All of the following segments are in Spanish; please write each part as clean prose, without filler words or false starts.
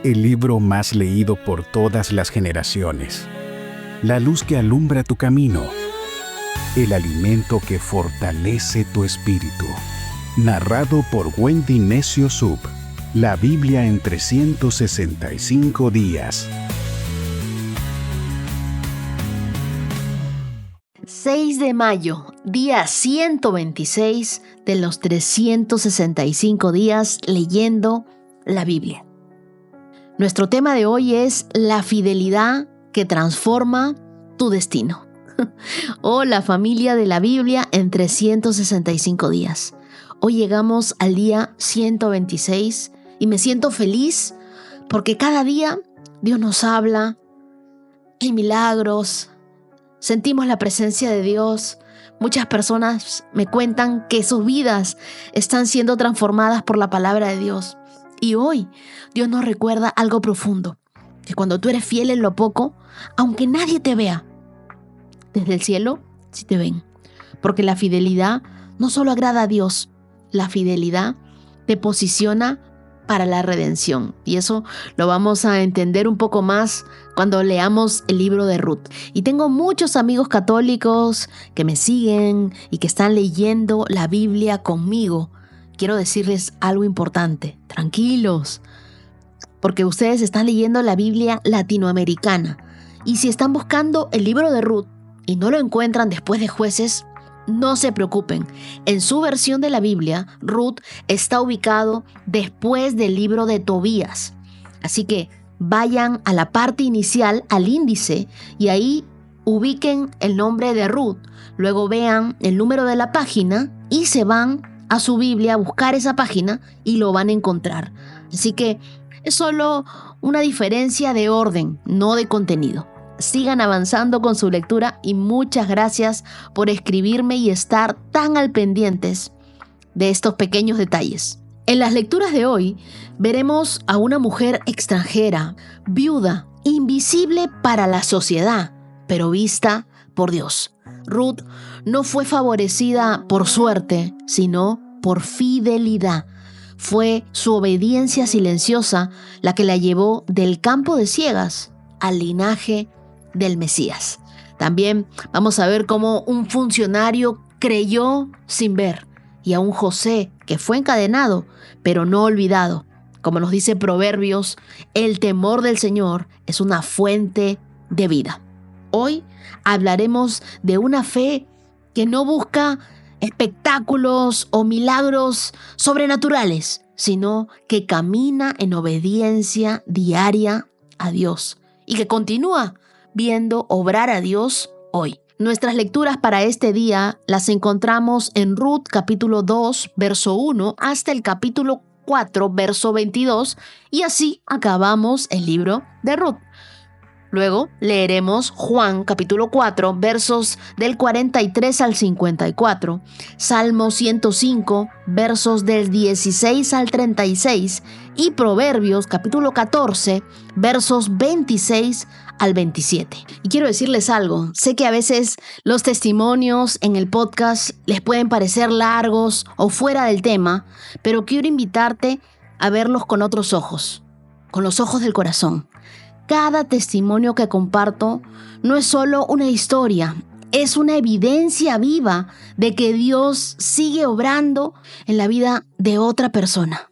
el libro más leído por todas las generaciones, la luz que alumbra tu camino, el alimento que fortalece tu espíritu. Narrado por Wendy Necio Sub, la Biblia en 365 días. 6 de mayo, día 126 de los 365 días leyendo la Biblia. Nuestro tema de hoy es la fidelidad que transforma tu destino. Hola familia de la Biblia en 365 días. Hoy llegamos al día 126 y me siento feliz porque cada día Dios nos habla, hay milagros, sentimos la presencia de Dios. Muchas personas me cuentan que sus vidas están siendo transformadas por la palabra de Dios. Y hoy Dios nos recuerda algo profundo, que cuando tú eres fiel en lo poco, aunque nadie te vea, desde el cielo sí te ven. Porque la fidelidad no solo agrada a Dios, la fidelidad te posiciona para la redención. Y eso lo vamos a entender un poco más cuando leamos el libro de Ruth. Y tengo muchos amigos católicos que me siguen y que están leyendo la Biblia conmigo. Quiero decirles algo importante. Tranquilos, porque ustedes están leyendo la Biblia latinoamericana. Y si están buscando el libro de Ruth y no lo encuentran después de Jueces, no se preocupen. En su versión de la Biblia, Ruth está ubicado después del libro de Tobías. Así que vayan a la parte inicial, al índice, y ahí ubiquen el nombre de Ruth. Luego vean el número de la página y se van a su Biblia a buscar esa página y lo van a encontrar. Así que es solo una diferencia de orden, no de contenido. Sigan avanzando con su lectura y muchas gracias por escribirme y estar tan al pendientes de estos pequeños detalles. En las lecturas de hoy veremos a una mujer extranjera, viuda, invisible para la sociedad, pero vista por Dios. Ruth no fue favorecida por suerte, sino por fidelidad. Fue su obediencia silenciosa la que la llevó del campo de ciegas al linaje del Mesías. También vamos a ver cómo un funcionario creyó sin ver, y a un José que fue encadenado, pero no olvidado. Como nos dice Proverbios, el temor del Señor es una fuente de vida. Hoy hablaremos de una fe que no busca espectáculos o milagros sobrenaturales, sino que camina en obediencia diaria a Dios y que continúa viendo obrar a Dios hoy. Nuestras lecturas para este día las encontramos en Ruth capítulo 2, verso 1 hasta el capítulo 4, verso 22, y así acabamos el libro de Ruth. Luego leeremos Juan capítulo 4, versos del 43 al 54, Salmo 105, versos del 16 al 36 y Proverbios capítulo 14, versos 26 al 27. Y quiero decirles algo, sé que a veces los testimonios en el podcast les pueden parecer largos o fuera del tema, pero quiero invitarte a verlos con otros ojos, con los ojos del corazón. Cada testimonio que comparto no es solo una historia, es una evidencia viva de que Dios sigue obrando en la vida de otra persona.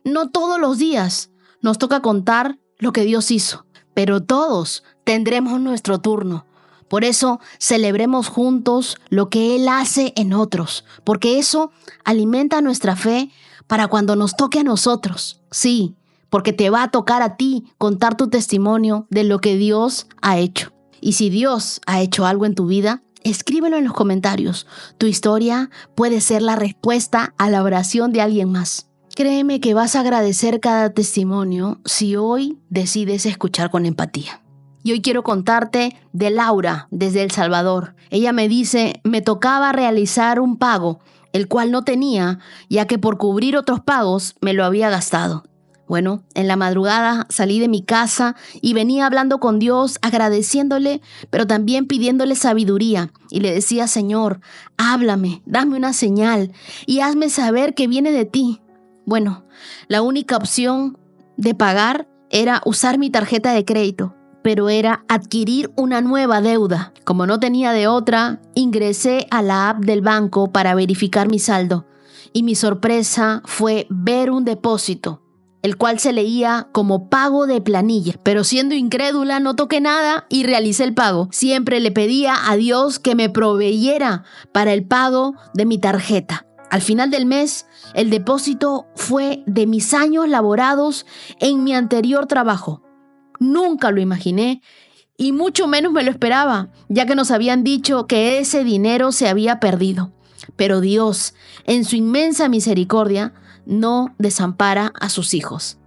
No todos los días nos toca contar lo que Dios hizo, pero todos tendremos nuestro turno. Por eso celebremos juntos lo que Él hace en otros, porque eso alimenta nuestra fe para cuando nos toque a nosotros. Sí, porque te va a tocar a ti contar tu testimonio de lo que Dios ha hecho. Y si Dios ha hecho algo en tu vida, escríbelo en los comentarios. Tu historia puede ser la respuesta a la oración de alguien más. Créeme que vas a agradecer cada testimonio si hoy decides escuchar con empatía. Y hoy quiero contarte de Laura desde El Salvador. Ella me dice, me tocaba realizar un pago, el cual no tenía, ya que por cubrir otros pagos me lo había gastado. Bueno, en la madrugada salí de mi casa y venía hablando con Dios, agradeciéndole, pero también pidiéndole sabiduría. Y le decía, Señor, háblame, dame una señal y hazme saber que viene de ti. Bueno, la única opción de pagar era usar mi tarjeta de crédito, pero era adquirir una nueva deuda. Como no tenía de otra, ingresé a la app del banco para verificar mi saldo y mi sorpresa fue ver un depósito, el cual se leía como pago de planilla. Pero siendo incrédula no toqué nada y realicé el pago. Siempre le pedía a Dios que me proveyera para el pago de mi tarjeta. Al final del mes, el depósito fue de mis años laborados en mi anterior trabajo. Nunca lo imaginé y mucho menos me lo esperaba, ya que nos habían dicho que ese dinero se había perdido. Pero Dios, en su inmensa misericordia, no desampara a sus hijos.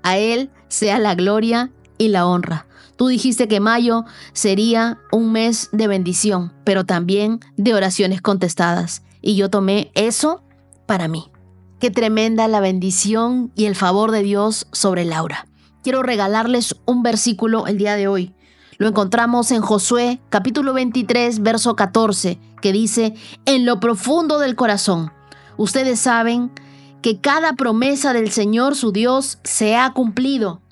A Él sea la gloria y la honra. Tú dijiste que mayo sería un mes de bendición, pero también de oraciones contestadas. Y yo tomé eso para mí. Qué tremenda la bendición y el favor de Dios sobre Laura. Quiero regalarles un versículo el día de hoy. Lo encontramos en Josué, capítulo 23, verso 14, que dice: en lo profundo del corazón, ustedes saben que cada promesa del Señor su Dios se ha cumplido.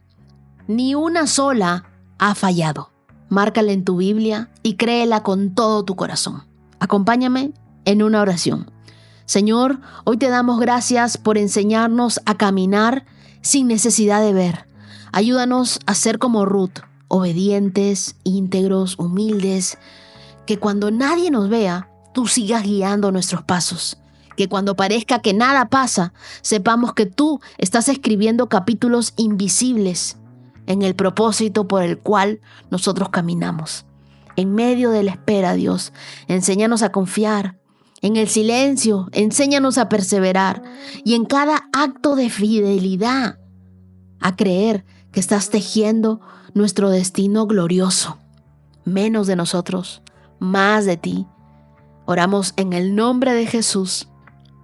Ni una sola ha fallado. Márcala en tu Biblia y créela con todo tu corazón. Acompáñame en una oración. Señor, hoy te damos gracias por enseñarnos a caminar sin necesidad de ver. Ayúdanos a ser como Ruth, obedientes, íntegros, humildes, que cuando nadie nos vea, tú sigas guiando nuestros pasos. Que cuando parezca que nada pasa, sepamos que tú estás escribiendo capítulos invisibles en el propósito por el cual nosotros caminamos. En medio de la espera, Dios, enséñanos a confiar. En el silencio, enséñanos a perseverar. Y en cada acto de fidelidad, a creer que estás tejiendo nuestro destino glorioso. Menos de nosotros, más de ti. Oramos en el nombre de Jesús.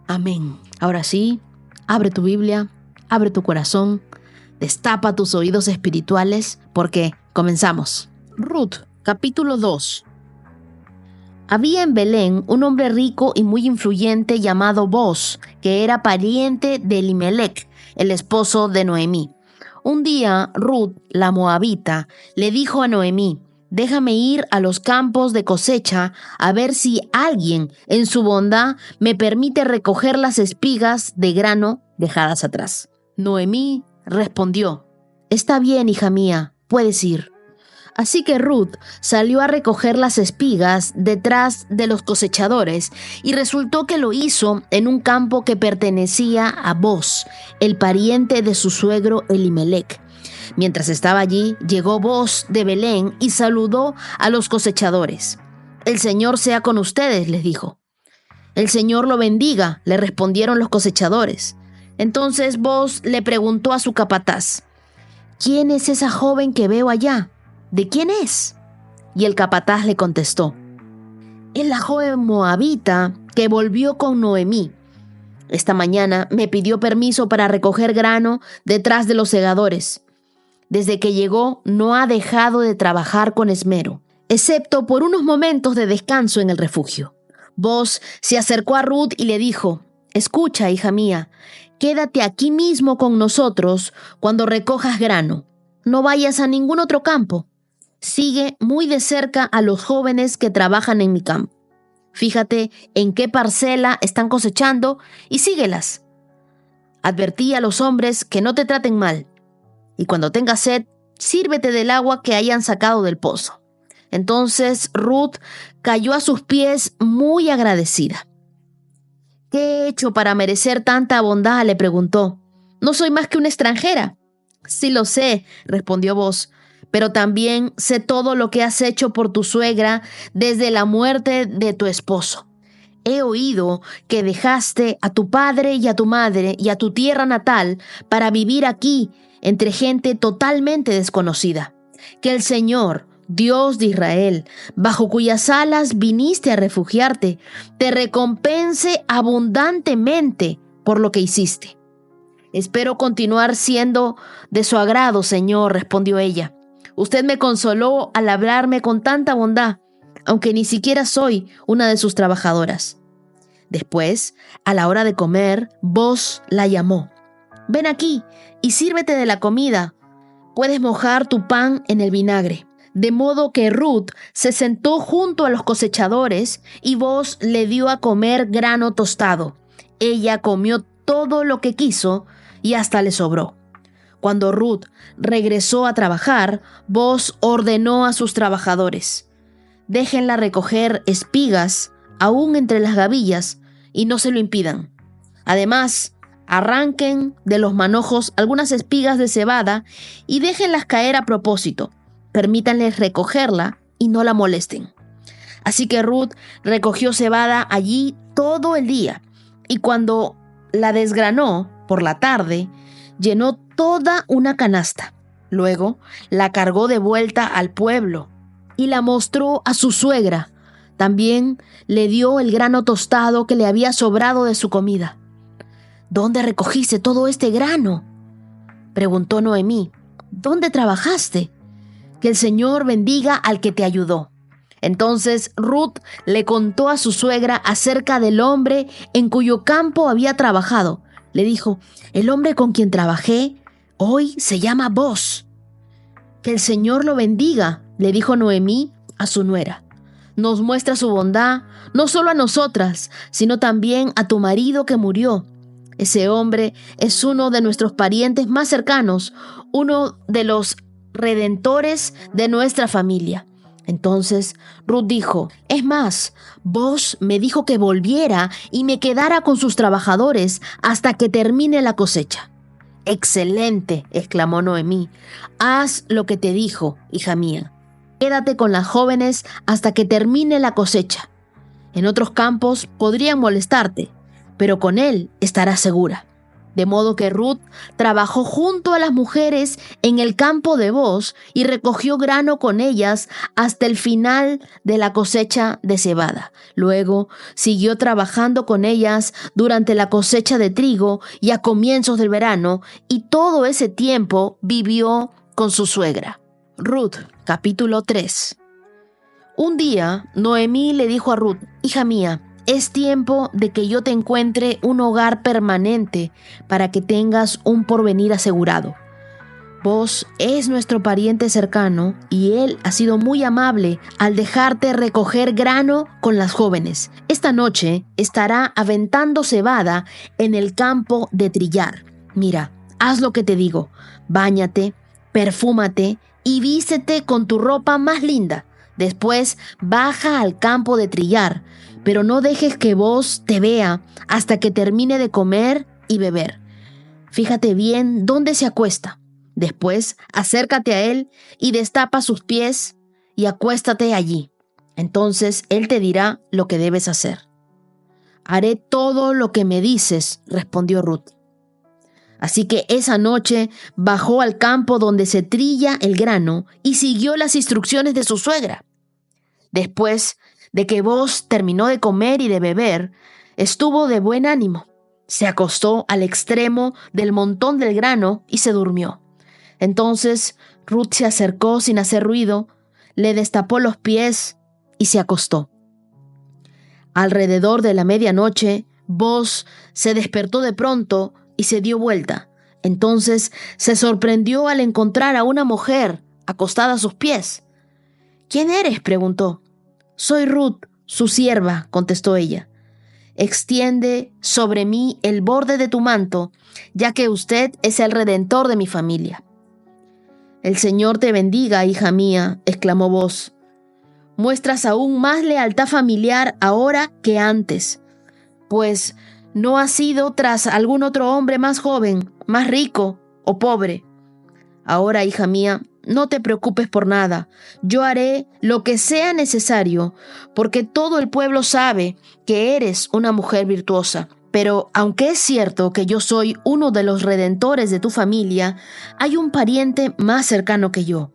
Amén. Ahora sí, abre tu Biblia, abre tu corazón, destapa tus oídos espirituales, porque comenzamos. Ruth, capítulo 2. Había en Belén un hombre rico y muy influyente llamado Booz, que era pariente de Elimelec, el esposo de Noemí. Un día, Ruth, la moabita, le dijo a Noemí: déjame ir a los campos de cosecha a ver si alguien en su bondad me permite recoger las espigas de grano dejadas atrás. Noemí respondió: está bien, hija mía, puedes ir. Así que Ruth salió a recoger las espigas detrás de los cosechadores y resultó que lo hizo en un campo que pertenecía a Booz, el pariente de su suegro Elimelec. Mientras estaba allí, llegó Booz de Belén y saludó a los cosechadores. «El Señor sea con ustedes», les dijo. «El Señor lo bendiga», le respondieron los cosechadores. Entonces Booz le preguntó a su capataz: «¿Quién es esa joven que veo allá? ¿De quién es?». Y el capataz le contestó: «Es la joven moabita que volvió con Noemí. Esta mañana me pidió permiso para recoger grano detrás de los segadores. Desde que llegó no ha dejado de trabajar con esmero, excepto por unos momentos de descanso en el refugio». Booz se acercó a Ruth y le dijo: «Escucha, hija mía, quédate aquí mismo con nosotros cuando recojas grano. No vayas a ningún otro campo. Sigue muy de cerca a los jóvenes que trabajan en mi campo. Fíjate en qué parcela están cosechando y síguelas. Advertí a los hombres que no te traten mal. Y cuando tengas sed, sírvete del agua que hayan sacado del pozo». Entonces Ruth cayó a sus pies muy agradecida. «¿Qué he hecho para merecer tanta bondad?», le preguntó. «No soy más que una extranjera». «Sí lo sé», respondió Booz, «pero también sé todo lo que has hecho por tu suegra desde la muerte de tu esposo. He oído que dejaste a tu padre y a tu madre y a tu tierra natal para vivir aquí entre gente totalmente desconocida. Que el Señor, Dios de Israel, bajo cuyas alas viniste a refugiarte, te recompense abundantemente por lo que hiciste». «Espero continuar siendo de su agrado, Señor», respondió ella. «Usted me consoló al hablarme con tanta bondad, aunque ni siquiera soy una de sus trabajadoras». Después, a la hora de comer, Booz la llamó. «Ven aquí y sírvete de la comida». puedes mojar tu pan en el vinagre. De modo que Ruth se sentó junto a los cosechadores y Booz le dio a comer grano tostado. Ella comió todo lo que quiso y hasta le sobró. Cuando Ruth regresó a trabajar, Booz ordenó a sus trabajadores: déjenla recoger espigas aún entre las gavillas y no se lo impidan. Además, arranquen de los manojos algunas espigas de cebada y déjenlas caer a propósito. Permítanles recogerla y no la molesten. Así que Ruth recogió cebada allí todo el día, y cuando la desgranó por la tarde, llenó toda una canasta. Luego la cargó de vuelta al pueblo y la mostró a su suegra. También le dio el grano tostado que le había sobrado de su comida. ¿Dónde recogiste todo este grano?, preguntó Noemí. ¿Dónde trabajaste? Que el Señor bendiga al que te ayudó. Entonces Ruth le contó a su suegra acerca del hombre en cuyo campo había trabajado. Le dijo: el hombre con quien trabajé hoy se llama Booz. Que el Señor lo bendiga, le dijo Noemí a su nuera. Nos muestra su bondad, no solo a nosotras, sino también a tu marido que murió. Ese hombre es uno de nuestros parientes más cercanos, uno de los redentores de nuestra familia. Entonces Ruth dijo: es más, Booz me dijo que volviera y me quedara con sus trabajadores hasta que termine la cosecha. Excelente, exclamó Noemí. Haz lo que te dijo, hija mía. Quédate con las jóvenes hasta que termine la cosecha. En otros campos podrían molestarte, pero con él estarás segura. De modo que Ruth trabajó junto a las mujeres en el campo de Booz y recogió grano con ellas hasta el final de la cosecha de cebada. Luego siguió trabajando con ellas durante la cosecha de trigo y a comienzos del verano, y todo ese tiempo vivió con su suegra. Ruth, capítulo 3. Un día, Noemí le dijo a Ruth: hija mía, es tiempo de que yo te encuentre un hogar permanente para que tengas un porvenir asegurado. Booz es nuestro pariente cercano y él ha sido muy amable al dejarte recoger grano con las jóvenes. Esta noche estará aventando cebada en el campo de trillar. Mira, haz lo que te digo. Báñate, perfúmate y vístete con tu ropa más linda. Después baja al campo de trillar, pero no dejes que Booz te vea hasta que termine de comer y beber. Fíjate bien dónde se acuesta. Después acércate a él y destapa sus pies y acuéstate allí. Entonces él te dirá lo que debes hacer. Haré todo lo que me dices, respondió Ruth. Así que esa noche bajó al campo donde se trilla el grano y siguió las instrucciones de su suegra. Después de que Booz terminó de comer y de beber, estuvo de buen ánimo. Se acostó al extremo del montón del grano y se durmió. Entonces Ruth se acercó sin hacer ruido, le destapó los pies y se acostó. Alrededor de la medianoche, Booz se despertó de pronto y se dio vuelta. Entonces se sorprendió al encontrar a una mujer acostada a sus pies. ¿Quién eres?, preguntó. Soy Ruth, su sierva, contestó ella. Extiende sobre mí el borde de tu manto, ya que usted es el redentor de mi familia. El Señor te bendiga, hija mía, exclamó Booz. Muestras aún más lealtad familiar ahora que antes, pues no has ido tras algún otro hombre más joven, más rico o pobre. Ahora, hija mía, no te preocupes por nada. Yo haré lo que sea necesario, porque todo el pueblo sabe que eres una mujer virtuosa. Pero aunque es cierto que yo soy uno de los redentores de tu familia, hay un pariente más cercano que yo.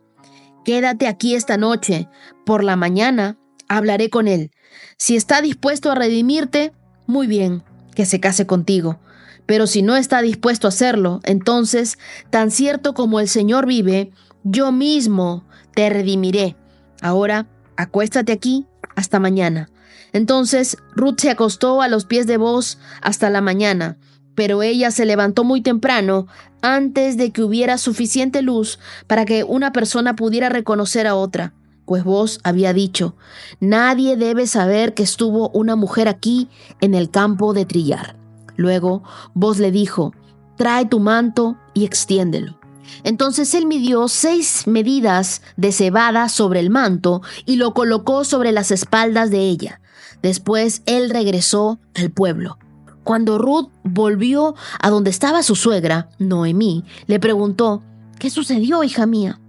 Quédate aquí esta noche. Por la mañana hablaré con él. Si está dispuesto a redimirte, muy bien, que se case contigo. Pero si no está dispuesto a hacerlo, entonces, tan cierto como el Señor vive, yo mismo te redimiré. Ahora, acuéstate aquí hasta mañana. Entonces Ruth se acostó a los pies de Booz hasta la mañana, Pero ella se levantó muy temprano, antes de que hubiera suficiente luz para que una persona pudiera reconocer a otra. Pues Booz había dicho: nadie debe saber que estuvo una mujer aquí en el campo de trillar. Luego Booz le dijo: trae tu manto y extiéndelo. Entonces él midió 6 medidas de cebada sobre el manto y lo colocó sobre las espaldas de ella. Después él regresó al pueblo. Cuando Ruth volvió a donde estaba su suegra, Noemí, le preguntó: ¿qué sucedió, hija mía?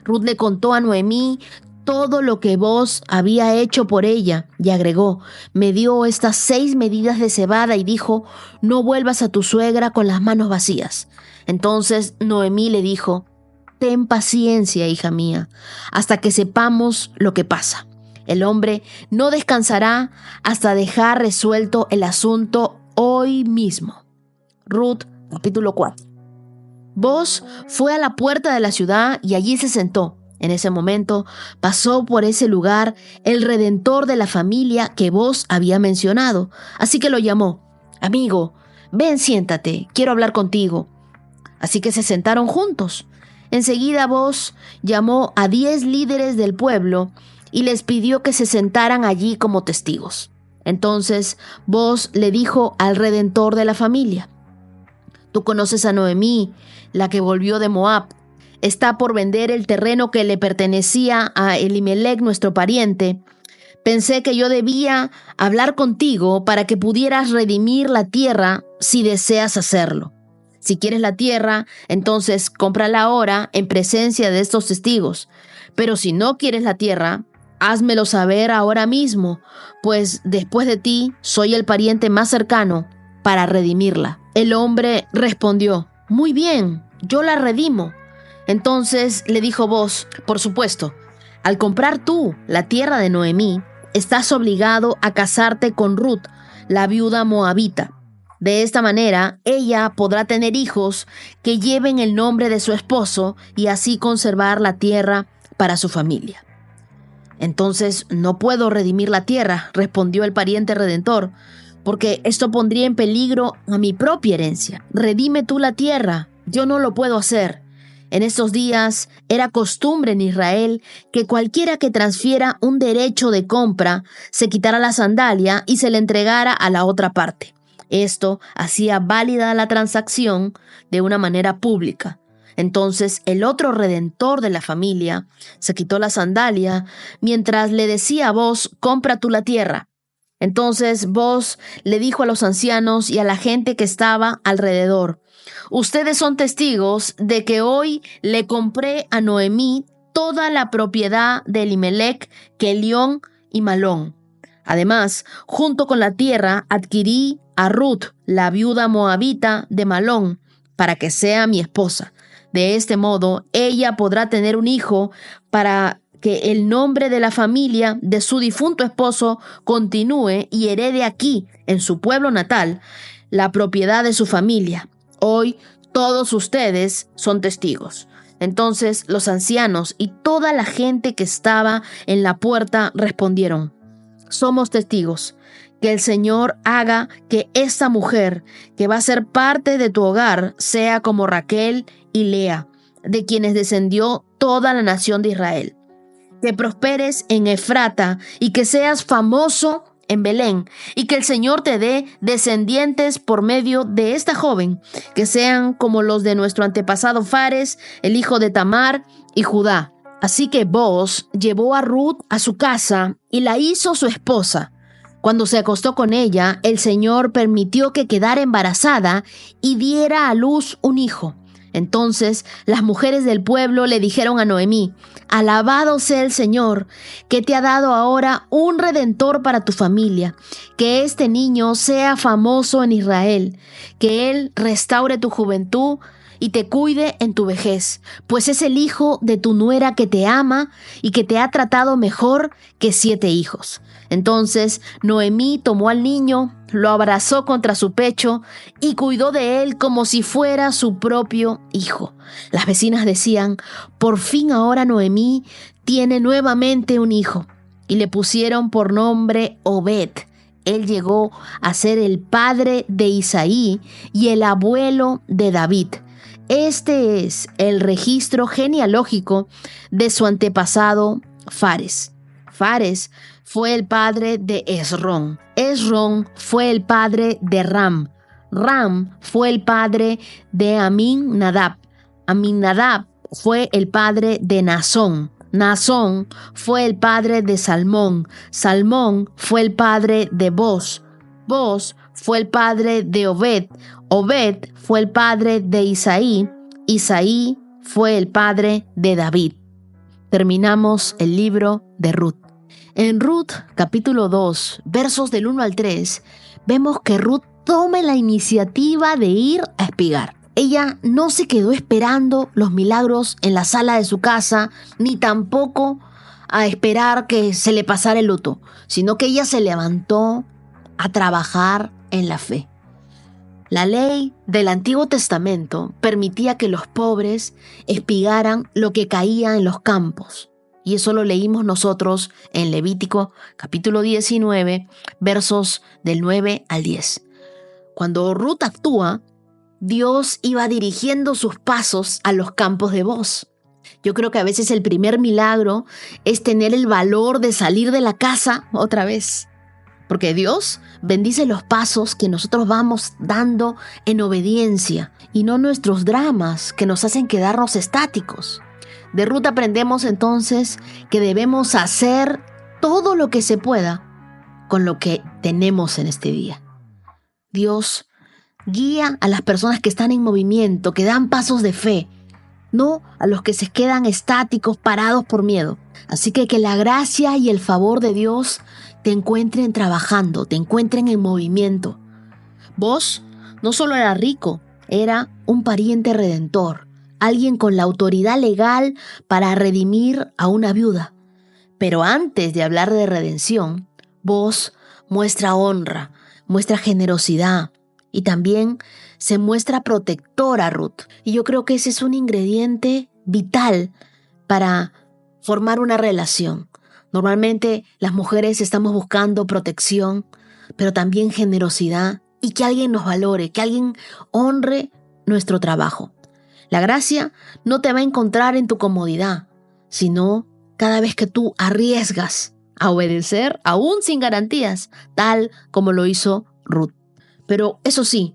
Ruth le contó a Noemí todo lo que Booz había hecho por ella y agregó: me dio estas 6 medidas de cebada y dijo: no vuelvas a tu suegra con las manos vacías. Entonces Noemí le dijo: ten paciencia, hija mía, hasta que sepamos lo que pasa. El hombre no descansará hasta dejar resuelto el asunto hoy mismo. Ruth, capítulo 4. Booz fue a la puerta de la ciudad y allí se sentó. En ese momento pasó por ese lugar el redentor de la familia que Booz había mencionado. Así que lo llamó: amigo, ven, siéntate, quiero hablar contigo. Así que se sentaron juntos. Enseguida Booz llamó a 10 líderes del pueblo y les pidió que se sentaran allí como testigos. Entonces Booz le dijo al redentor de la familia: tú conoces a Noemí, la que volvió de Moab. Está por vender el terreno que le pertenecía a Elimelec, nuestro pariente. Pensé que yo debía hablar contigo para que pudieras redimir la tierra si deseas hacerlo. Si quieres la tierra, entonces cómprala ahora en presencia de estos testigos. Pero si no quieres la tierra, házmelo saber ahora mismo, pues después de ti soy el pariente más cercano para redimirla. El hombre respondió: muy bien, yo la redimo. Entonces le dijo Booz: por supuesto, al comprar tú la tierra de Noemí, estás obligado a casarte con Ruth, la viuda moabita. De esta manera, ella podrá tener hijos que lleven el nombre de su esposo y así conservar la tierra para su familia. Entonces, no puedo redimir la tierra, respondió el pariente redentor, porque esto pondría en peligro a mi propia herencia. Redime tú la tierra, yo no lo puedo hacer. En estos días era costumbre en Israel que cualquiera que transfiera un derecho de compra se quitara la sandalia y se le entregara a la otra parte. Esto hacía válida la transacción de una manera pública. Entonces el otro redentor de la familia se quitó la sandalia mientras le decía a Booz: compra tú la tierra. Entonces Booz le dijo a los ancianos y a la gente que estaba alrededor: ustedes son testigos de que hoy le compré a Noemí toda la propiedad de Elimelec, Quelión y Malón. Además, junto con la tierra adquirí a Ruth, la viuda moabita de Malón, para que sea mi esposa. De este modo, ella podrá tener un hijo para que el nombre de la familia de su difunto esposo continúe y herede aquí, en su pueblo natal, la propiedad de su familia. Hoy todos ustedes son testigos. Entonces los ancianos y toda la gente que estaba en la puerta respondieron: somos testigos. Que el Señor haga que esta mujer que va a ser parte de tu hogar sea como Raquel y Lea, de quienes descendió toda la nación de Israel. Que prosperes en Efrata y que seas famoso en Belén, y que el Señor te dé descendientes por medio de esta joven, que sean como los de nuestro antepasado Fares, el hijo de Tamar, y Judá. Así que Booz llevó a Ruth a su casa y la hizo su esposa. Cuando se acostó con ella, el Señor permitió que quedara embarazada y diera a luz un hijo. Entonces las mujeres del pueblo le dijeron a Noemí: alabado sea el Señor, que te ha dado ahora un redentor para tu familia, que este niño sea famoso en Israel, que él restaure tu juventud y te cuide en tu vejez, pues es el hijo de tu nuera que te ama y que te ha tratado mejor que 7 hijos. Entonces Noemí tomó al niño, lo abrazó contra su pecho y cuidó de él como si fuera su propio hijo. Las vecinas decían: por fin ahora Noemí tiene nuevamente un hijo. Y le pusieron por nombre Obed, Él llegó a ser el padre de Isaí y el abuelo de David. Este es el registro genealógico de su antepasado Fares. Fares fue el padre de Esrón. Esrón fue el padre de Ram. Ram fue el padre de Aminadab. Aminadab fue el padre de Nazón. Nazón fue el padre de Salmón. Salmón fue el padre de Boz. Boz fue el padre de Obed. Obed fue el padre de Isaí. Isaí fue el padre de David. Terminamos el libro de Ruth. En Ruth, capítulo 2, versos del 1 al 3, vemos que Ruth toma la iniciativa de ir a espigar. Ella no se quedó esperando los milagros en la sala de su casa, ni tampoco a esperar que se le pasara el luto, sino que ella se levantó a trabajar en la fe. La ley del Antiguo Testamento permitía que los pobres espigaran lo que caía en los campos. Y eso lo leímos nosotros en Levítico capítulo 19, versos del 9 al 10. Cuando Ruth actúa, Dios iba dirigiendo sus pasos a los campos de Boz. Yo creo que a veces el primer milagro es tener el valor de salir de la casa otra vez. Porque Dios bendice los pasos que nosotros vamos dando en obediencia y no nuestros dramas que nos hacen quedarnos estáticos. De Ruth aprendemos entonces que debemos hacer todo lo que se pueda con lo que tenemos en este día. Dios guía a las personas que están en movimiento, que dan pasos de fe, no a los que se quedan estáticos, parados por miedo. Así que la gracia y el favor de Dios te encuentren trabajando, te encuentren en movimiento. Boz no solo era rico, era un pariente redentor, alguien con la autoridad legal para redimir a una viuda. Pero antes de hablar de redención, Boz muestra honra, muestra generosidad y también se muestra protector a Ruth. Y yo creo que ese es un ingrediente vital para formar una relación. Normalmente las mujeres estamos buscando protección, pero también generosidad y que alguien nos valore, que alguien honre nuestro trabajo. La gracia no te va a encontrar en tu comodidad, sino cada vez que tú arriesgas a obedecer, aún sin garantías, tal como lo hizo Ruth. Pero eso sí,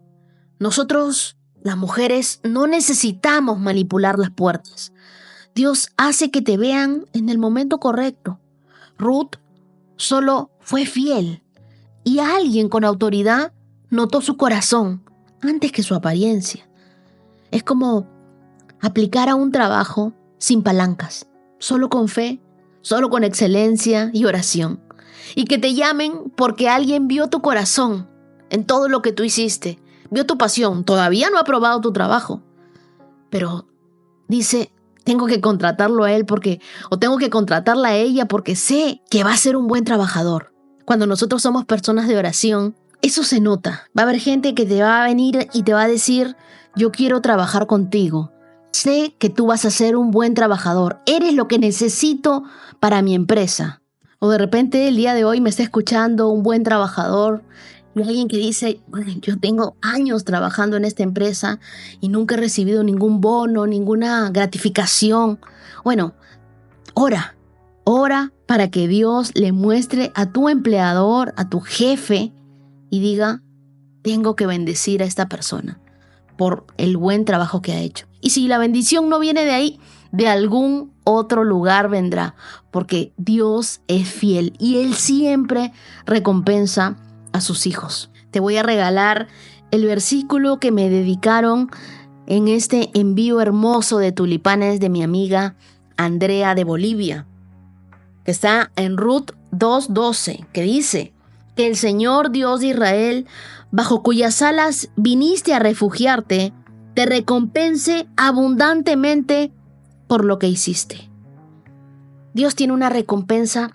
nosotros, las mujeres, no necesitamos manipular las puertas. Dios hace que te vean en el momento correcto. Ruth solo fue fiel y alguien con autoridad notó su corazón antes que su apariencia. Es como aplicar a un trabajo sin palancas, solo con fe, solo con excelencia y oración. Y que te llamen porque alguien vio tu corazón en todo lo que tú hiciste, vio tu pasión. Todavía no ha probado tu trabajo, pero dice: tengo que contratarlo a él o tengo que contratarla a ella porque sé que va a ser un buen trabajador. Cuando nosotros somos personas de oración, eso se nota. Va a haber gente que te va a venir y te va a decir: yo quiero trabajar contigo. Sé que tú vas a ser un buen trabajador. Eres lo que necesito para mi empresa. O de repente el día de hoy me está escuchando un buen trabajador y alguien que dice: bueno, yo tengo años trabajando en esta empresa y nunca he recibido ningún bono, ninguna gratificación. Bueno, ora para que Dios le muestre a tu empleador, a tu jefe, y diga: tengo que bendecir a esta persona por el buen trabajo que ha hecho. Y si la bendición no viene de ahí, de algún otro lugar vendrá, porque Dios es fiel y Él siempre recompensa a sus hijos. Te voy a regalar el versículo que me dedicaron en este envío hermoso de tulipanes de mi amiga Andrea de Bolivia, que está en Ruth 2:12, que dice: que el Señor Dios de Israel, bajo cuyas alas viniste a refugiarte, te recompense abundantemente por lo que hiciste. Dios tiene una recompensa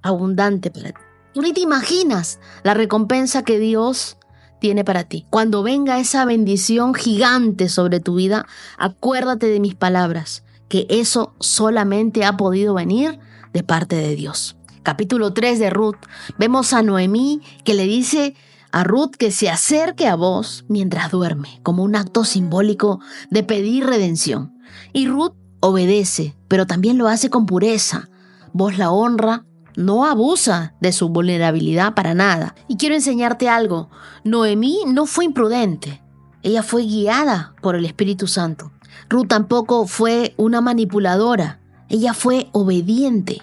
abundante para ti. Tú ni te imaginas la recompensa que Dios tiene para ti. Cuando venga esa bendición gigante sobre tu vida, acuérdate de mis palabras, que eso solamente ha podido venir de parte de Dios. capítulo 3 de Ruth, vemos a Noemí que le dice a Ruth que se acerque a vos mientras duerme, como un acto simbólico de pedir redención. Y Ruth obedece, pero también lo hace con pureza. Vos la honra, no abusa de su vulnerabilidad para nada. Y quiero enseñarte algo. Noemí no fue imprudente. Ella fue guiada por el Espíritu Santo. Ruth tampoco fue una manipuladora. Ella fue obediente.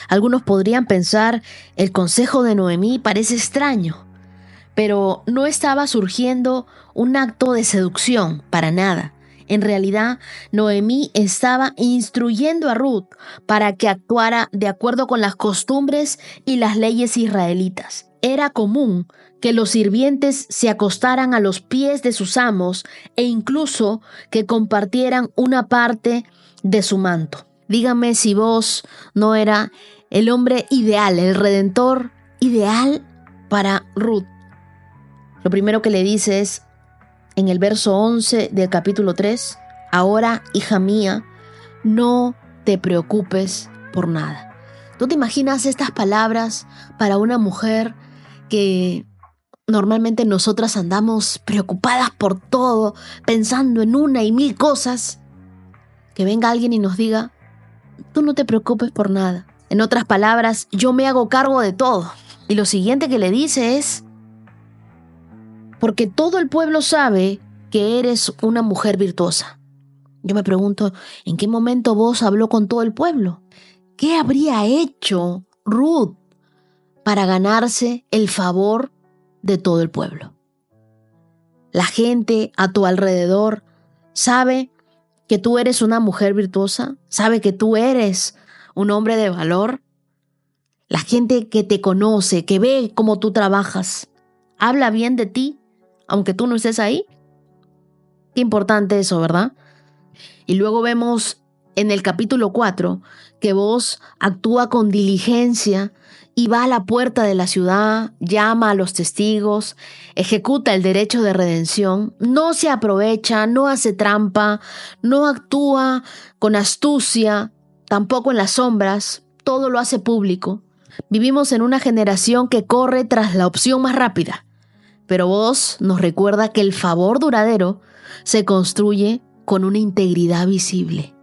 Algunos podrían pensar, el consejo de Noemí parece extraño, pero no estaba surgiendo un acto de seducción, para nada. En realidad, Noemí estaba instruyendo a Ruth para que actuara de acuerdo con las costumbres y las leyes israelitas. Era común que los sirvientes se acostaran a los pies de sus amos e incluso que compartieran una parte de su manto. Dígame si vos no era el hombre ideal, el redentor ideal para Ruth. Lo primero que le dice es, en el verso 11 del capítulo 3, ahora, hija mía, no te preocupes por nada. ¿Tú te imaginas estas palabras para una mujer que normalmente nosotras andamos preocupadas por todo, pensando en una y mil cosas? Que venga alguien y nos diga, tú no te preocupes por nada. En otras palabras, yo me hago cargo de todo. Y lo siguiente que le dice es, porque todo el pueblo sabe que eres una mujer virtuosa. Yo me pregunto, ¿en qué momento vos habló con todo el pueblo? ¿Qué habría hecho Ruth para ganarse el favor de todo el pueblo? La gente a tu alrededor sabe que tú eres una mujer virtuosa, sabe que tú eres un hombre de valor. La gente que te conoce, que ve cómo tú trabajas, habla bien de ti, aunque tú no estés ahí. Qué importante eso, ¿verdad? Y luego vemos en el capítulo 4 que vos actúa con diligencia y va a la puerta de la ciudad, llama a los testigos, ejecuta el derecho de redención, no se aprovecha, no hace trampa, no actúa con astucia, tampoco en las sombras, todo lo hace público. Vivimos en una generación que corre tras la opción más rápida, pero vos nos recuerda que el favor duradero se construye con una integridad visible.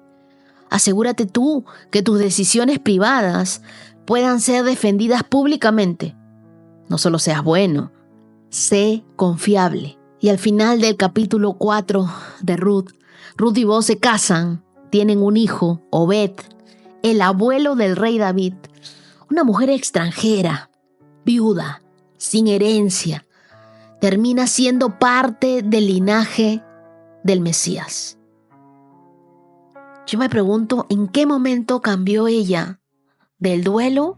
Asegúrate tú que tus decisiones privadas puedan ser defendidas públicamente. No solo seas bueno, sé confiable. Y al final del capítulo 4 de Ruth y vos se casan, tienen un hijo, Obed, el abuelo del rey David, una mujer extranjera, viuda, sin herencia, termina siendo parte del linaje del Mesías. Yo me pregunto, ¿en qué momento cambió ella del duelo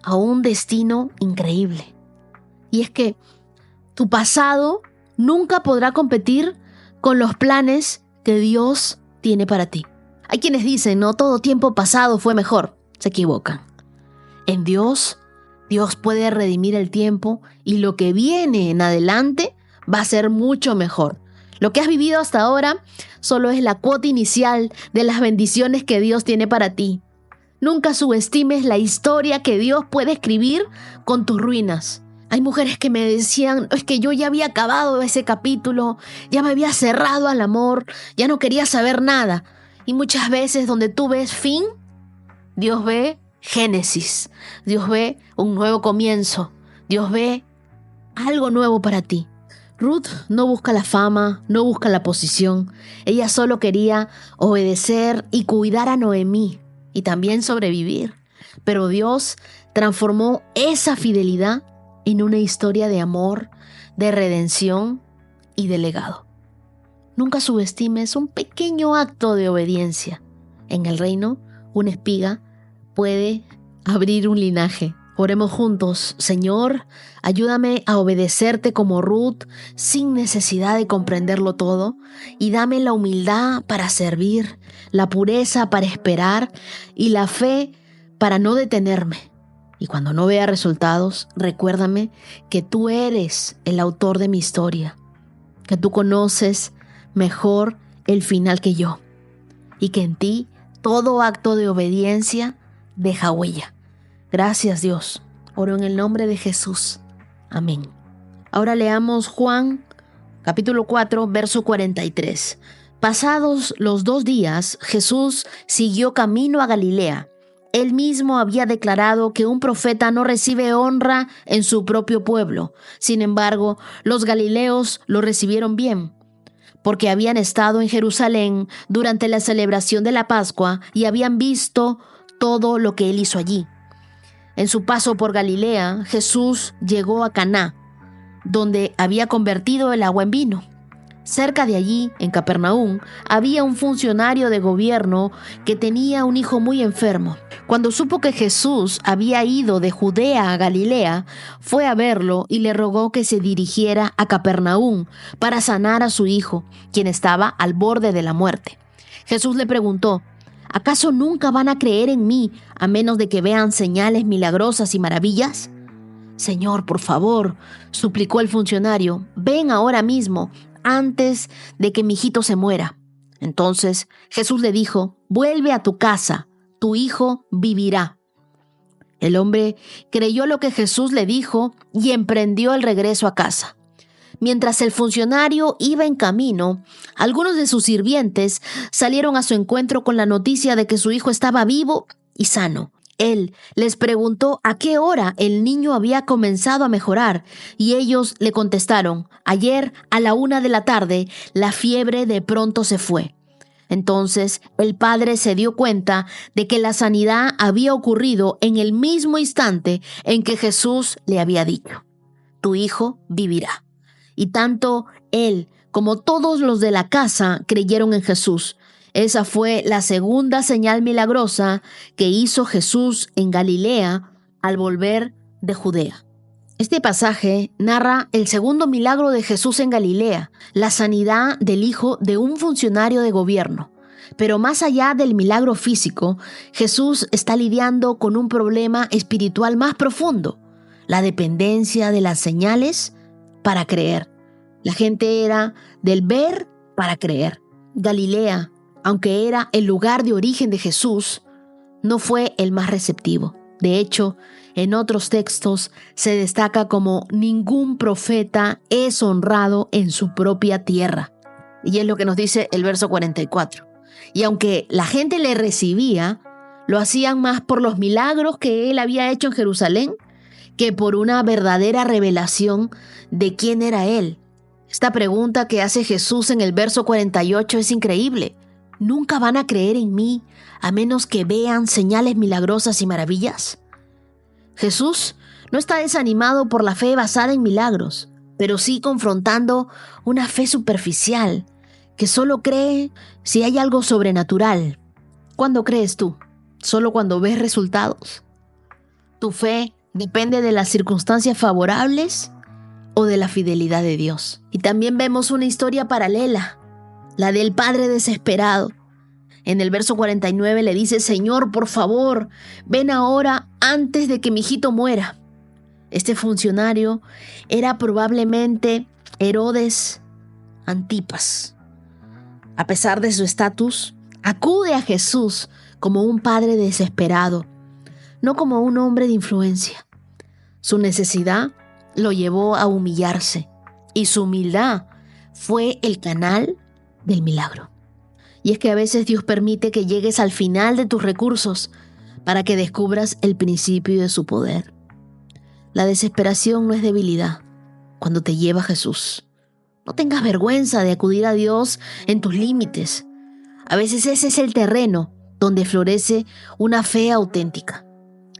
a un destino increíble? Y es que tu pasado nunca podrá competir con los planes que Dios tiene para ti. Hay quienes dicen, no todo tiempo pasado fue mejor. Se equivocan. En Dios puede redimir el tiempo y lo que viene en adelante va a ser mucho mejor. Lo que has vivido hasta ahora solo es la cuota inicial de las bendiciones que Dios tiene para ti. Nunca subestimes la historia que Dios puede escribir con tus ruinas. Hay mujeres que me decían, es que yo ya había acabado ese capítulo, ya me había cerrado al amor, ya no quería saber nada. Y muchas veces donde tú ves fin, Dios ve Génesis, Dios ve un nuevo comienzo, Dios ve algo nuevo para ti. Ruth no busca la fama, no busca la posición. Ella solo quería obedecer y cuidar a Noemí y también sobrevivir. Pero Dios transformó esa fidelidad en una historia de amor, de redención y de legado. Nunca subestimes un pequeño acto de obediencia. En el reino, una espiga puede abrir un linaje. Oremos juntos. Señor, ayúdame a obedecerte como Ruth sin necesidad de comprenderlo todo y dame la humildad para servir, la pureza para esperar y la fe para no detenerme. Y cuando no vea resultados, recuérdame que tú eres el autor de mi historia, que tú conoces mejor el final que yo y que en ti todo acto de obediencia deja huella. Gracias, Dios. Oro en el nombre de Jesús. Amén. Ahora leamos Juan, capítulo 4, verso 43. Pasados los 2 días, Jesús siguió camino a Galilea. Él mismo había declarado que un profeta no recibe honra en su propio pueblo. Sin embargo, los galileos lo recibieron bien, porque habían estado en Jerusalén durante la celebración de la Pascua y habían visto todo lo que él hizo allí. En su paso por Galilea, Jesús llegó a Caná, donde había convertido el agua en vino. Cerca de allí, en Capernaum, había un funcionario de gobierno que tenía un hijo muy enfermo. Cuando supo que Jesús había ido de Judea a Galilea, fue a verlo y le rogó que se dirigiera a Capernaum para sanar a su hijo, quien estaba al borde de la muerte. Jesús le preguntó: ¿acaso nunca van a creer en mí a menos de que vean señales milagrosas y maravillas? Señor, por favor, suplicó el funcionario, ven ahora mismo, antes de que mi hijito se muera. Entonces Jesús le dijo: vuelve a tu casa, tu hijo vivirá. El hombre creyó lo que Jesús le dijo y emprendió el regreso a casa. Mientras el funcionario iba en camino, algunos de sus sirvientes salieron a su encuentro con la noticia de que su hijo estaba vivo y sano. Él les preguntó a qué hora el niño había comenzado a mejorar y ellos le contestaron: ayer a la 1 de la tarde la fiebre de pronto se fue. Entonces el padre se dio cuenta de que la sanidad había ocurrido en el mismo instante en que Jesús le había dicho: tu hijo vivirá. Y tanto él como todos los de la casa creyeron en Jesús. Esa fue la segunda señal milagrosa que hizo Jesús en Galilea al volver de Judea. Este pasaje narra el segundo milagro de Jesús en Galilea, la sanidad del hijo de un funcionario de gobierno. Pero más allá del milagro físico, Jesús está lidiando con un problema espiritual más profundo: la dependencia de las señales para creer. La gente era del ver para creer. Galilea, aunque era el lugar de origen de Jesús, no fue el más receptivo. De hecho, en otros textos se destaca como ningún profeta es honrado en su propia tierra. Y es lo que nos dice el verso 44. Y aunque la gente le recibía, lo hacían más por los milagros que él había hecho en Jerusalén que por una verdadera revelación de quién era él. Esta pregunta que hace Jesús en el verso 48 es increíble. ¿Nunca van a creer en mí a menos que vean señales milagrosas y maravillas? Jesús no está desanimado por la fe basada en milagros, pero sí confrontando una fe superficial que solo cree si hay algo sobrenatural. ¿Cuándo crees tú? ¿Solo cuando ves resultados? ¿Tu fe depende de las circunstancias favorables o de la fidelidad de Dios? Y también vemos una historia paralela, la del padre desesperado. En el verso 49 le dice: Señor, por favor, ven ahora antes de que mi hijito muera. Este funcionario era probablemente Herodes Antipas. A pesar de su estatus, acude a Jesús como un padre desesperado, no como un hombre de influencia. Su necesidad lo llevó a humillarse y su humildad fue el canal del milagro. Y es que a veces Dios permite que llegues al final de tus recursos para que descubras el principio de su poder. La desesperación no es debilidad cuando te lleva a Jesús. No tengas vergüenza de acudir a Dios en tus límites. A veces ese es el terreno donde florece una fe auténtica.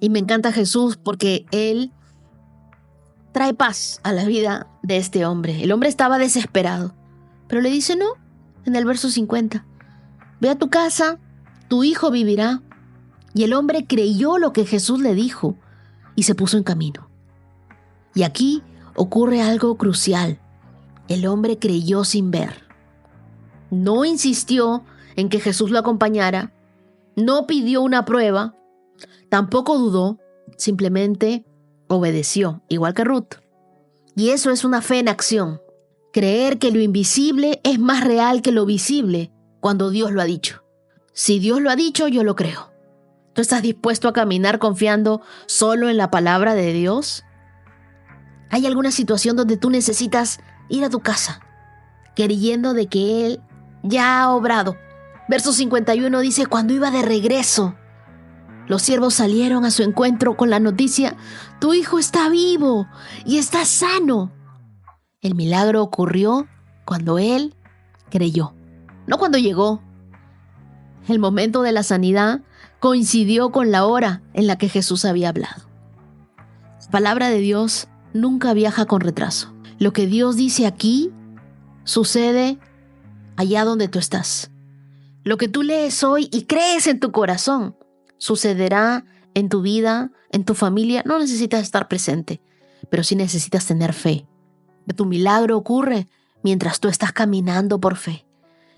Y me encanta Jesús porque Él trae paz a la vida de este hombre. El hombre estaba desesperado, pero le dice no, en el verso 50. Ve a tu casa, tu hijo vivirá. Y el hombre creyó lo que Jesús le dijo y se puso en camino. Y aquí ocurre algo crucial. El hombre creyó sin ver. No insistió en que Jesús lo acompañara, no pidió una prueba, tampoco dudó, simplemente obedeció, igual que Ruth. Y eso es una fe en acción. Creer que lo invisible es más real que lo visible cuando Dios lo ha dicho. Si Dios lo ha dicho, yo lo creo. ¿Tú estás dispuesto a caminar confiando solo en la palabra de Dios? ¿Hay alguna situación donde tú necesitas ir a tu casa, creyendo de que Él ya ha obrado? Verso 51 dice, cuando iba de regreso, los siervos salieron a su encuentro con la noticia, tu hijo está vivo y está sano. El milagro ocurrió cuando él creyó, no cuando llegó. El momento de la sanidad coincidió con la hora en la que Jesús había hablado. La palabra de Dios nunca viaja con retraso. Lo que Dios dice aquí sucede allá donde tú estás. Lo que tú lees hoy y crees en tu corazón sucederá en tu vida, en tu familia. No necesitas estar presente, pero sí necesitas tener fe. Tu milagro ocurre mientras tú estás caminando por fe.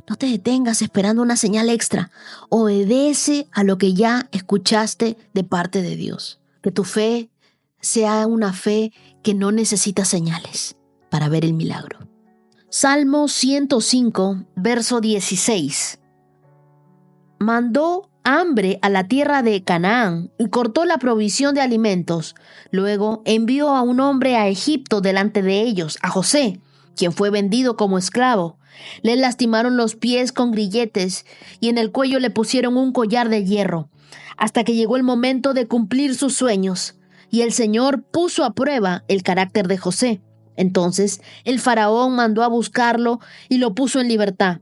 No te detengas esperando una señal extra. Obedece a lo que ya escuchaste de parte de Dios. Que tu fe sea una fe que no necesita señales para ver el milagro. Salmo 105, verso 16. Mandó hambre a la tierra de Canaán y cortó la provisión de alimentos. Luego envió a un hombre a Egipto delante de ellos, a José, quien fue vendido como esclavo. Le lastimaron los pies con grilletes y en el cuello le pusieron un collar de hierro, hasta que llegó el momento de cumplir sus sueños. Y el Señor puso a prueba el carácter de José. Entonces el faraón mandó a buscarlo y lo puso en libertad.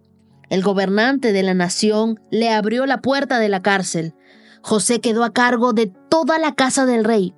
El gobernante de la nación le abrió la puerta de la cárcel. José quedó a cargo de toda la casa del rey.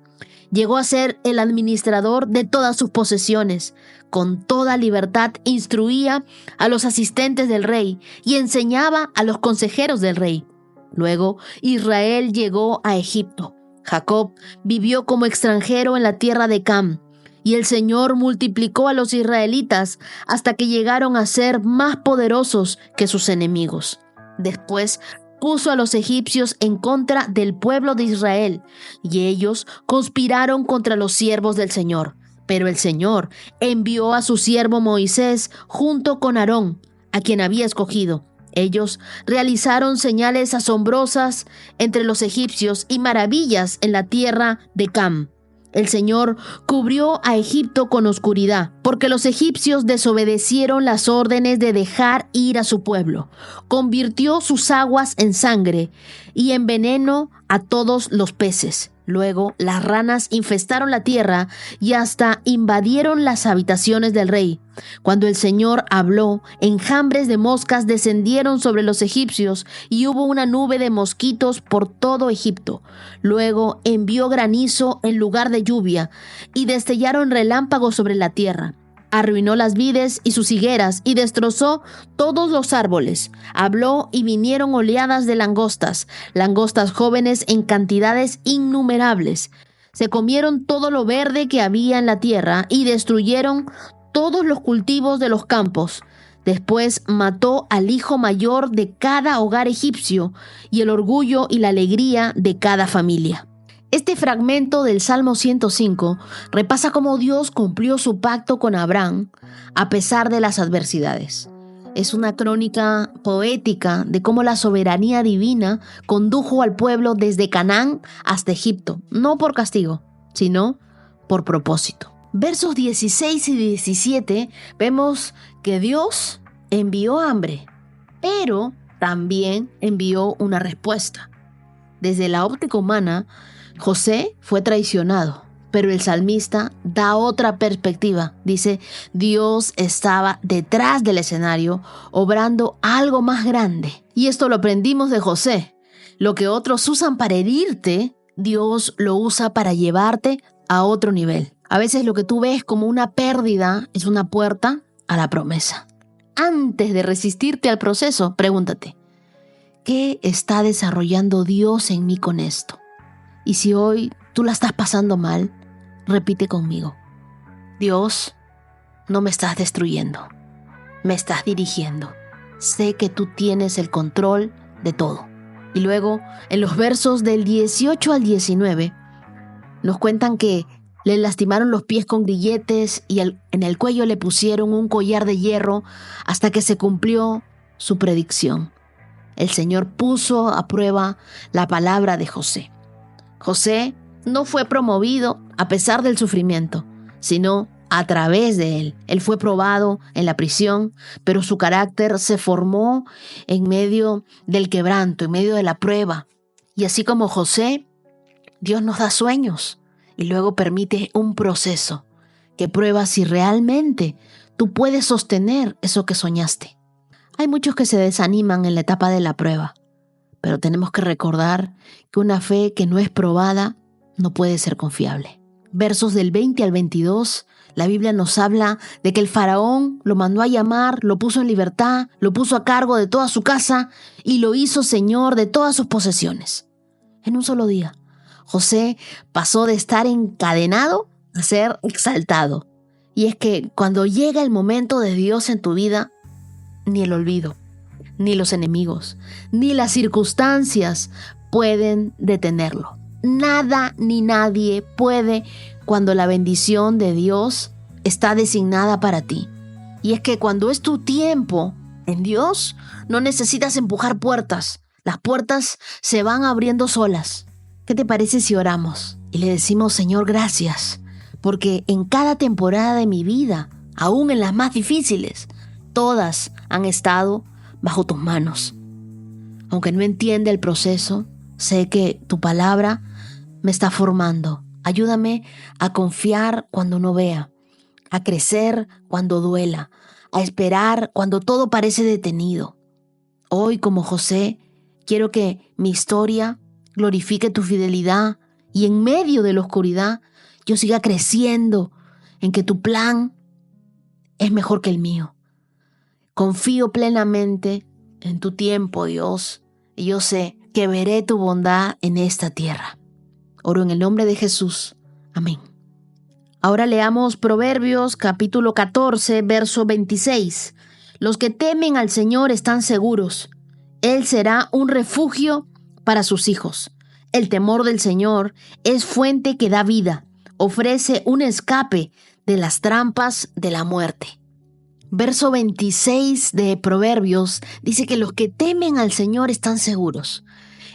Llegó a ser el administrador de todas sus posesiones. Con toda libertad instruía a los asistentes del rey y enseñaba a los consejeros del rey. Luego Israel llegó a Egipto. Jacob vivió como extranjero en la tierra de Cam. Y el Señor multiplicó a los israelitas hasta que llegaron a ser más poderosos que sus enemigos. Después puso a los egipcios en contra del pueblo de Israel, y ellos conspiraron contra los siervos del Señor. Pero el Señor envió a su siervo Moisés junto con Aarón, a quien había escogido. Ellos realizaron señales asombrosas entre los egipcios y maravillas en la tierra de Cam. El Señor cubrió a Egipto con oscuridad, porque los egipcios desobedecieron las órdenes de dejar ir a su pueblo. Convirtió sus aguas en sangre y en veneno a todos los peces. Luego las ranas infestaron la tierra y hasta invadieron las habitaciones del rey. Cuando el Señor habló, enjambres de moscas descendieron sobre los egipcios y hubo una nube de mosquitos por todo Egipto. Luego envió granizo en lugar de lluvia y destellaron relámpagos sobre la tierra. Arruinó las vides y sus higueras y destrozó todos los árboles. Habló y vinieron oleadas de langostas jóvenes en cantidades innumerables. Se comieron todo lo verde que había en la tierra y destruyeron todos los cultivos de los campos. Después mató al hijo mayor de cada hogar egipcio y el orgullo y la alegría de cada familia. Este fragmento del Salmo 105 repasa cómo Dios cumplió su pacto con Abraham a pesar de las adversidades. Es una crónica poética de cómo la soberanía divina condujo al pueblo desde Canaán hasta Egipto, no por castigo, sino por propósito. Versos 16 y 17 vemos que Dios envió hambre, pero también envió una respuesta. Desde la óptica humana, José fue traicionado, pero el salmista da otra perspectiva. Dice, Dios estaba detrás del escenario, obrando algo más grande. Y esto lo aprendimos de José. Lo que otros usan para herirte, Dios lo usa para llevarte a otro nivel. A veces lo que tú ves como una pérdida es una puerta a la promesa. Antes de resistirte al proceso, pregúntate, ¿qué está desarrollando Dios en mí con esto? Y si hoy tú la estás pasando mal, repite conmigo. Dios, no me estás destruyendo, me estás dirigiendo. Sé que tú tienes el control de todo. Y luego, en los versos del 18 al 19, nos cuentan que le lastimaron los pies con grilletes y en el cuello le pusieron un collar de hierro hasta que se cumplió su predicción. el Señor puso a prueba la palabra de José. José no fue promovido a pesar del sufrimiento, sino a través de él. Él fue probado en la prisión, pero su carácter se formó en medio del quebranto, en medio de la prueba. Y así como José, Dios nos da sueños y luego permite un proceso que prueba si realmente tú puedes sostener eso que soñaste. Hay muchos que se desaniman en la etapa de la prueba, pero tenemos que recordar que una fe que no es probada no puede ser confiable. Versos del 20 al 22, la Biblia nos habla de que el faraón lo mandó a llamar, lo puso en libertad, lo puso a cargo de toda su casa y lo hizo señor de todas sus posesiones. En un solo día, José pasó de estar encadenado a ser exaltado. Y es que cuando llega el momento de Dios en tu vida, ni el olvido, ni los enemigos, ni las circunstancias pueden detenerlo. Nada ni nadie puede cuando la bendición de Dios está designada para ti. Y es que cuando es tu tiempo en Dios, no necesitas empujar puertas. Las puertas se van abriendo solas. ¿Qué te parece si oramos y le decimos, Señor, gracias? Porque en cada temporada de mi vida, aún en las más difíciles, todas han estado bajo tus manos. Aunque no entienda el proceso, sé que tu palabra me está formando. Ayúdame a confiar cuando no vea, a crecer cuando duela, a esperar cuando todo parece detenido. Hoy, como José, quiero que mi historia glorifique tu fidelidad y en medio de la oscuridad yo siga creciendo en que tu plan es mejor que el mío. Confío plenamente en tu tiempo, Dios, y yo sé que veré tu bondad en esta tierra. Oro en el nombre de Jesús. Amén. Ahora leamos Proverbios capítulo 14, verso 26. Los que temen al Señor están seguros. Él será un refugio para sus hijos. El temor del Señor es fuente que da vida. Ofrece un escape de las trampas de la muerte. Verso 26 de Proverbios dice que los que temen al Señor están seguros.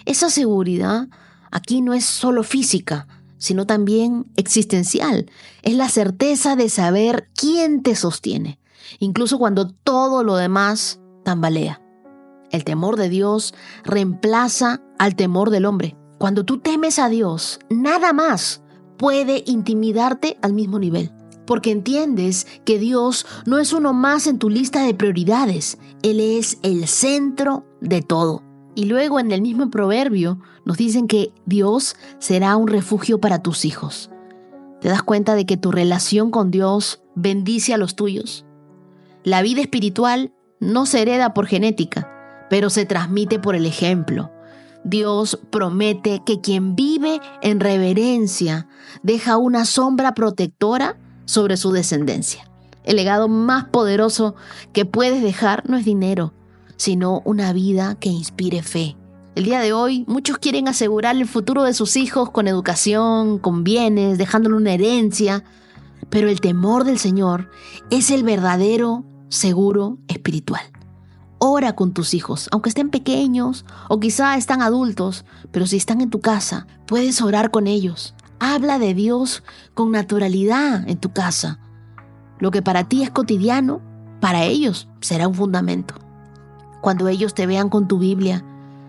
Esa seguridad aquí no es solo física, sino también existencial. Es la certeza de saber quién te sostiene, incluso cuando todo lo demás tambalea. El temor de Dios reemplaza al temor del hombre. Cuando tú temes a Dios, nada más puede intimidarte al mismo nivel. Porque entiendes que Dios no es uno más en tu lista de prioridades. Él es el centro de todo. Y luego en el mismo proverbio nos dicen que Dios será un refugio para tus hijos. ¿Te das cuenta de que tu relación con Dios bendice a los tuyos? La vida espiritual no se hereda por genética, pero se transmite por el ejemplo. Dios promete que quien vive en reverencia deja una sombra protectora sobre su descendencia. El legado más poderoso que puedes dejar no es dinero, sino una vida que inspire fe. El día de hoy, muchos quieren asegurar el futuro de sus hijos con educación, con bienes, dejándole una herencia, pero el temor del Señor es el verdadero seguro espiritual. Ora con tus hijos, aunque estén pequeños o quizá están adultos, pero si están en tu casa, puedes orar con ellos. Habla de Dios con naturalidad en tu casa. Lo que para ti es cotidiano, para ellos será un fundamento. Cuando ellos te vean con tu Biblia,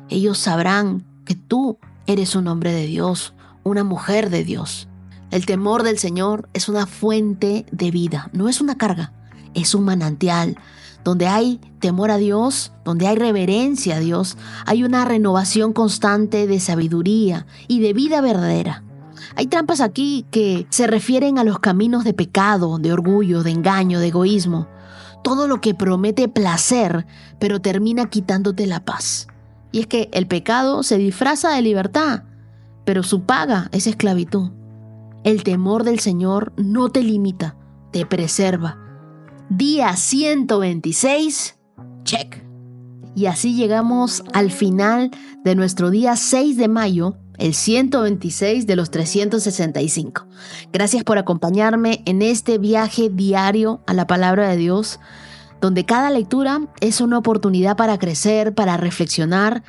ellos sabrán que tú eres un hombre de Dios, una mujer de Dios. El temor del Señor es una fuente de vida, no es una carga, es un manantial. Donde hay temor a Dios, donde hay reverencia a Dios, hay una renovación constante de sabiduría y de vida verdadera. Hay trampas aquí que se refieren a los caminos de pecado, de orgullo, de engaño, de egoísmo. Todo lo que promete placer, pero termina quitándote la paz. Y es que el pecado se disfraza de libertad, pero su paga es esclavitud. El temor del Señor no te limita, te preserva. Día 126, check. Y así llegamos al final de nuestro día 6 de mayo, el 126 de los 365. Gracias por acompañarme en este viaje diario a la palabra de Dios. donde cada lectura es una oportunidad para crecer, para reflexionar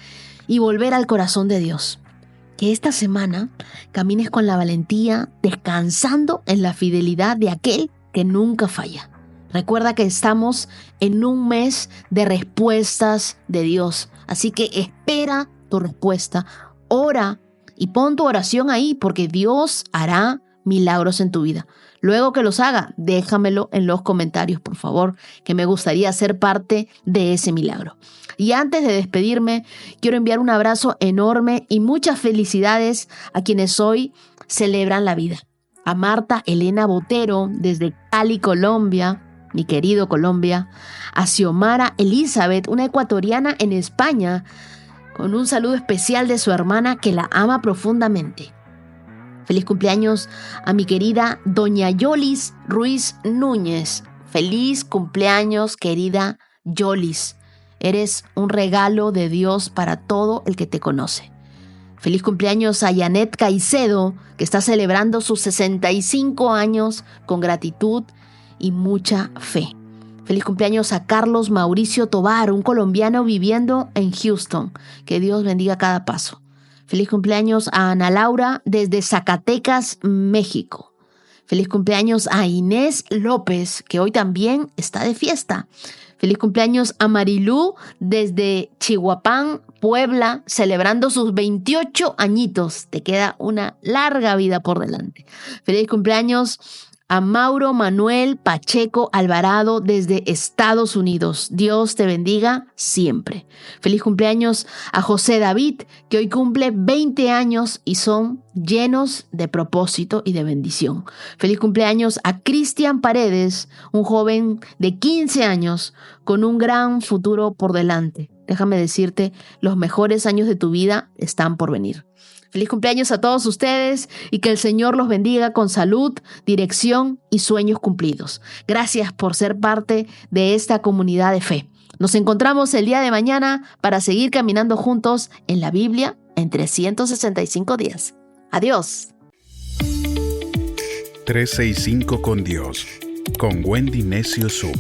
y volver al corazón de Dios. Que esta semana camines con la valentía, descansando en la fidelidad de aquel que nunca falla. Recuerda que estamos en un mes de respuestas de Dios, así que espera tu respuesta, ora y pon tu oración ahí porque Dios hará milagros en tu vida. Luego que los haga, déjamelo en los comentarios, por favor, que me gustaría ser parte de ese milagro. Y antes de despedirme, quiero enviar un abrazo enorme y muchas felicidades a quienes hoy celebran la vida. A Marta Elena Botero, desde Cali, Colombia, mi querido Colombia. A Xiomara Elizabeth, una ecuatoriana en España, con un saludo especial de su hermana que la ama profundamente. Feliz cumpleaños a mi querida doña Yolis Ruiz Núñez. Feliz cumpleaños, querida Yolis. Eres un regalo de Dios para todo el que te conoce. Feliz cumpleaños a Janet Caicedo, que está celebrando sus 65 años con gratitud y mucha fe. Feliz cumpleaños a Carlos Mauricio Tobar, un colombiano viviendo en Houston. Que Dios bendiga cada paso. Feliz cumpleaños a Ana Laura desde Zacatecas, México. Feliz cumpleaños a Inés López, que hoy también está de fiesta. Feliz cumpleaños a Marilú desde Chihuapán, Puebla, celebrando sus 28 añitos. Te queda una larga vida por delante. Feliz cumpleaños a Mauro Manuel Pacheco Alvarado desde Estados Unidos. Dios te bendiga siempre. Feliz cumpleaños a José David, que hoy cumple 20 años y son llenos de propósito y de bendición. Feliz cumpleaños a Cristian Paredes, un joven de 15 años con un gran futuro por delante. Déjame decirte, los mejores años de tu vida están por venir. Feliz cumpleaños a todos ustedes y que el Señor los bendiga con salud, dirección y sueños cumplidos. Gracias por ser parte de esta comunidad de fe. Nos encontramos el día de mañana para seguir caminando juntos en la Biblia en 365 días. Adiós. 365 con Dios, con Wendy Necio Sub.